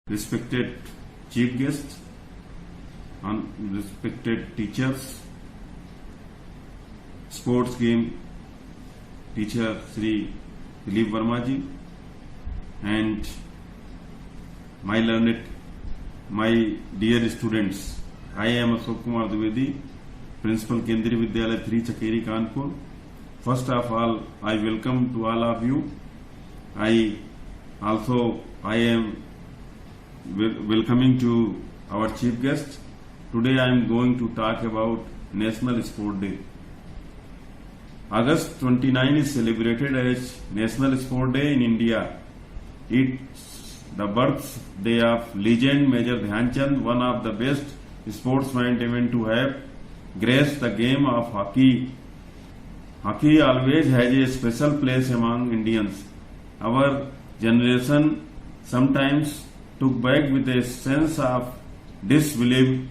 respected chief guests, respected teachers, sports game teacher Sri Dilip Verma ji, and my dear students. I am Ashok Kumar Dwivedi, Principal Kendriya Vidyalaya 3 Chakeri Kanpur. First of all, I welcome to all of you. I am welcoming to our chief guest. Today I am going to talk about National Sport Day. August 29 is celebrated as National Sport Day in India. It's the birthday of legend Major Dhyan Chand, one of the best sportsmen even to have graced the game of hockey. Hockey always has a special place among Indians. Our generation sometimes took back with a sense of disbelief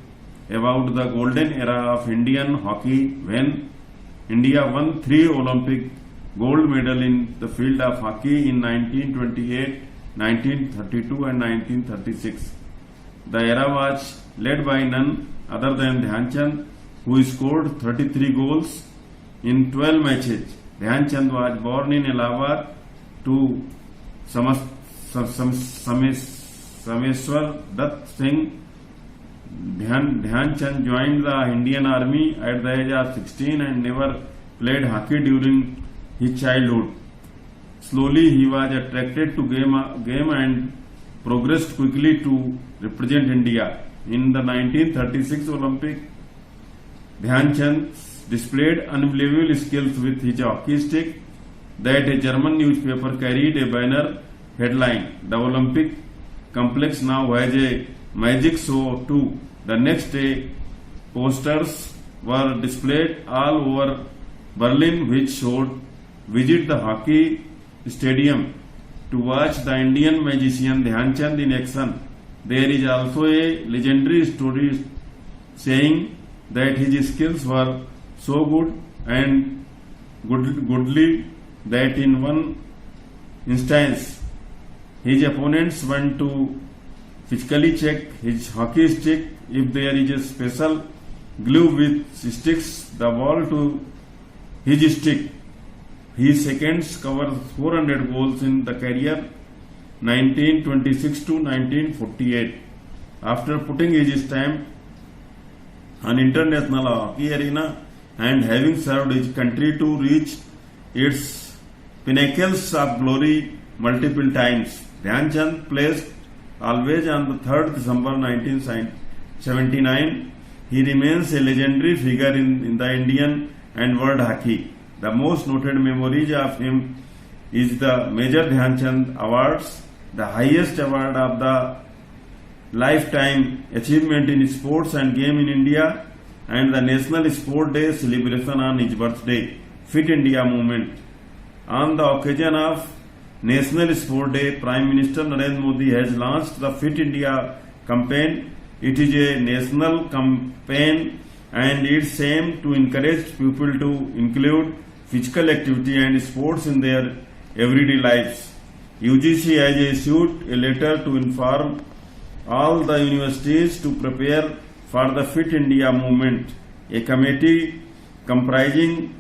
about the golden era of Indian hockey when India won 3 Olympic gold medals in the field of hockey in 1928, 1932 and 1936. The era was led by none other than Dhyan Chand, who scored 33 goals in 12 matches. Dhyan Chand was born in Allahabad to Sameswar Dutt Singh. Dhyan Chand joined the Indian Army at the age of 16 and never played hockey during his childhood. Slowly he was attracted to game and progressed quickly to represent India. In the 1936 Olympic, Dhyan Chand displayed unbelievable skills with his hockey stick that a German newspaper carried a banner headline, "The Olympic complex now has a magic show too." The next day, posters were displayed all over Berlin which showed visit the hockey stadium to watch the Indian magician Dhyan Chand in action. There is also a legendary story saying that his skills were so good and goodly that in one instance his opponents went to physically check his hockey stick. If there is a special glue which sticks the ball to his stick, his seconds cover 400 goals in the career 1926 to 1948. After putting his stamp on international hockey arena and having served his country to reach its pinnacles of glory multiple times, Dhyan Chand placed always on the 3rd December 1979. He remains a legendary figure in the Indian and world hockey. The most noted memories of him is the Major Dhyan Chand Awards, the highest award of the lifetime achievement in sports and game in India, and the National Sport Day celebration on his birthday, Fit India movement. On the occasion of National Sport Day, Prime Minister Narendra Modi has launched the Fit India campaign. It is a national campaign and its aim to encourage people to include physical activity and sports in their everyday lives. UGC has issued a letter to inform all the universities to prepare for the Fit India movement. A committee comprising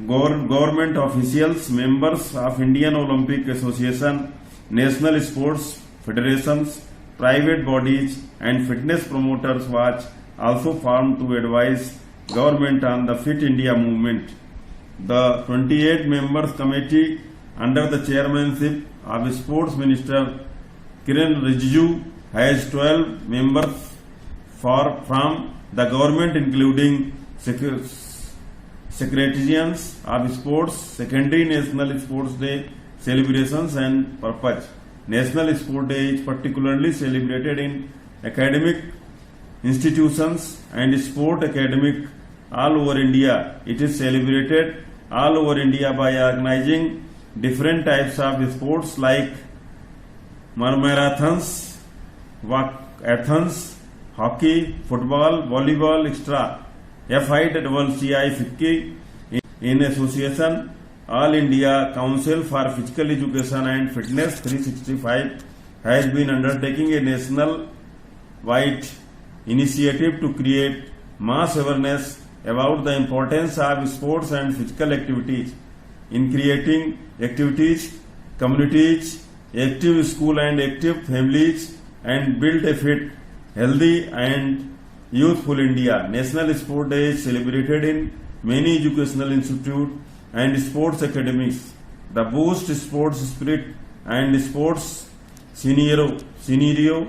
government officials, members of Indian Olympic Association, national sports federations, private bodies and fitness promoters was also formed to advise government on the Fit India movement. The 28 members committee under the chairmanship of Sports Minister Kiren Rijiju has 12 members from the government, including secretarians of sports, secondary National Sports Day celebrations and purpose. National Sport Day is particularly celebrated in academic institutions and sport academic all over India. It is celebrated all over India by organizing different types of sports like marathons, walkathons, hockey, football, volleyball, etc. FICCI in association All India Council for Physical Education and Fitness 365 has been undertaking a national-wide initiative to create mass awareness about the importance of sports and physical activities in creating activities, communities, active school and active families, and build a fit, healthy and youthful India. National Sport Day is celebrated in many educational institutes and sports academies. The boost sports spirit and sports scenario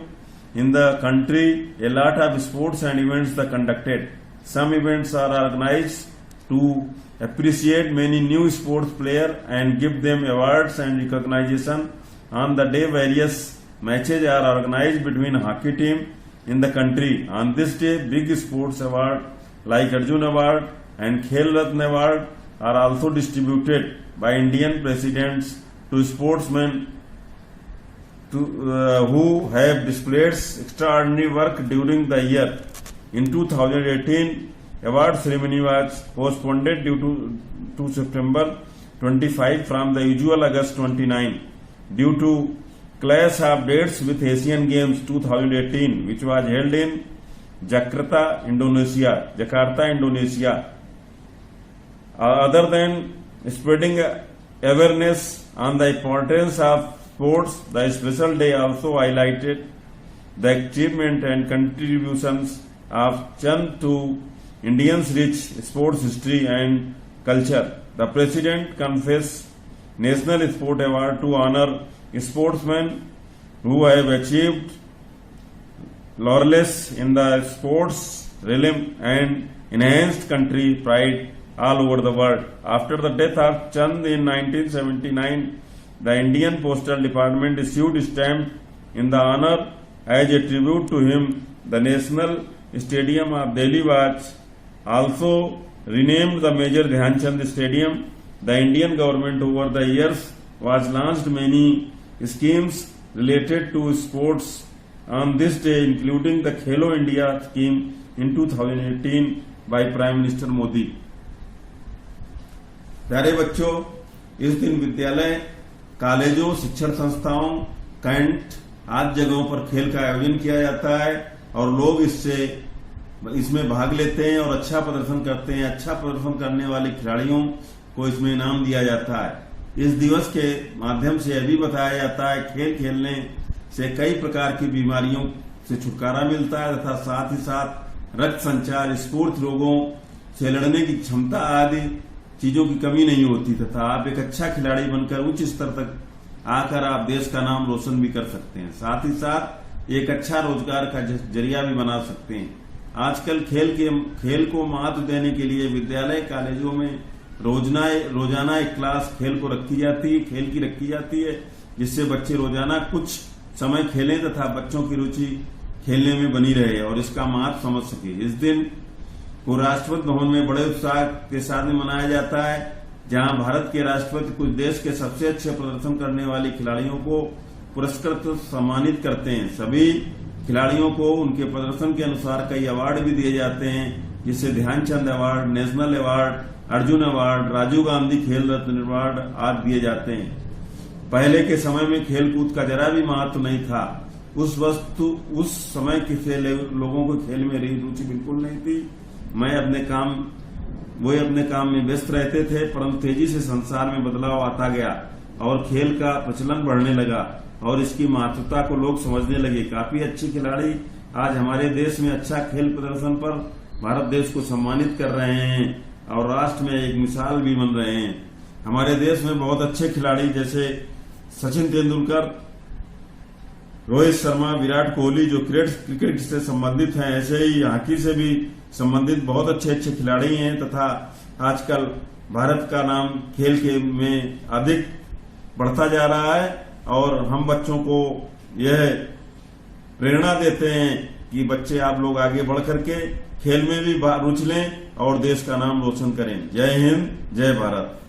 in the country. A lot of sports and events are conducted. Some events are organized to appreciate many new sports players and give them awards and recognition. On the day, various matches are organized between hockey team in the country. On this day, big sports awards like Arjun Award and Khel Ratna Award are also distributed by Indian presidents to sportsmen who have displayed extraordinary work during the year. In 2018, award ceremony was postponed due to September 25 from the usual August 29 due to clash of dates with Asian Games 2018, which was held in Jakarta, Indonesia. Other than spreading awareness on the importance of sports, the special day also highlighted the achievement and contributions of Chand to Indians' rich sports history and culture. The President confers National Sport Award to honor sportsmen who have achieved laurels in the sports realm and enhanced country pride all over the world. After the death of Chand in 1979, the Indian Postal Department issued a stamp in the honor as a tribute to him. The National Stadium of Delhi was also renamed the Major Dhyan Chand Stadium. The Indian government over the years was launched many schemes related to sports on this day, including the Khelo India scheme in 2018 by Prime Minister Modi. प्यारे बच्चों, इस दिन विद्यालय, कॉलेजों, शिक्षण संस्थाओं, cantt आदि जगहों पर खेल का आयोजन किया जाता है और लोग इसमें भाग लेते हैं और अच्छा प्रदर्शन करते हैं। अच्छा प्रदर्शन करने वाले खिलाड़ियों को इसमें इनाम दिया जाता है। इस दिवस के माध्यम से यह भी बताया जाता है खेल खेलने से कई प्रकार की बीमारियों से छुटकारा मिलता है तथा साथ ही साथ रक्त संचार, स्फूर्त रोगों से लड़ने की क्षमता आदि चीजों की कमी नहीं होती तथा आप एक अच्छा खिलाड़ी बनकर उच्च स्तर तक आकर आप देश का नाम रोशन भी कर सकते हैं। साथ ही साथ एक अच्छा रोजगार का जरिया भी बना सकते हैं। आजकल खेल को महत्व देने के लिए विद्यालय, कॉलेजों में रोजाना एक क्लास खेल को रखी जाती है जिससे बच्चे रोजाना कुछ समय खेलें तथा बच्चों की रुचि खेलने में बनी रहे और इसका महत्व समझ सके। इस दिन को राष्ट्रपति भवन में बड़े उत्साह के साथ मनाया जाता है, जहां भारत के राष्ट्रपति कुछ देश के सबसे अच्छे प्रदर्शन करने वाले खिलाड़ियों को पुरस्कृत सम्मानित करते हैं। सभी खिलाड़ियों को उनके प्रदर्शन के अनुसार कई अवार्ड भी दिए जाते हैं, जिससे Dhyan Chand award, national award, Arjun award, Rajiv Gandhi Khel Ratna award आदि दिए जाते हैं। पहले के समय में खेल कूद का जरा भी महत्व नहीं था। उस समय के लोगों को खेल में रुचि बिल्कुल नहीं थी। वे अपने काम में व्यस्त रहते थे, परंतु तेजी से संसार में बदलाव आता गया और खेल का प्रचलन बढ़ने लगा और इसकी महत्वता को लोग समझने लगे। काफी अच्छे खिलाड़ी आज हमारे देश में अच्छा खेल प्रदर्शन पर भारत देश को सम्मानित कर रहे हैं और राष्ट्र में एक मिसाल भी बन रहे हैं। हमारे देश में बहुत अच्छे खिलाड़ी जैसे सचिन तेंदुलकर, रोहित शर्मा, विराट कोहली जो क्रिकेट से संबंधित हैं, ऐसे ही हॉकी से भी संबंधित बहुत अच्छे खिलाड़ी हैं तथा आजकल भारत का नाम खेल के में अधिक बढ़ता जा रहा है और हम बच्चों को यह प्रेरणा देते हैं कि बच्चे आप लोग आगे बढ़ करके खेल में भी रुचि लें और देश का नाम रोशन करें। जय हिंद, जय भारत।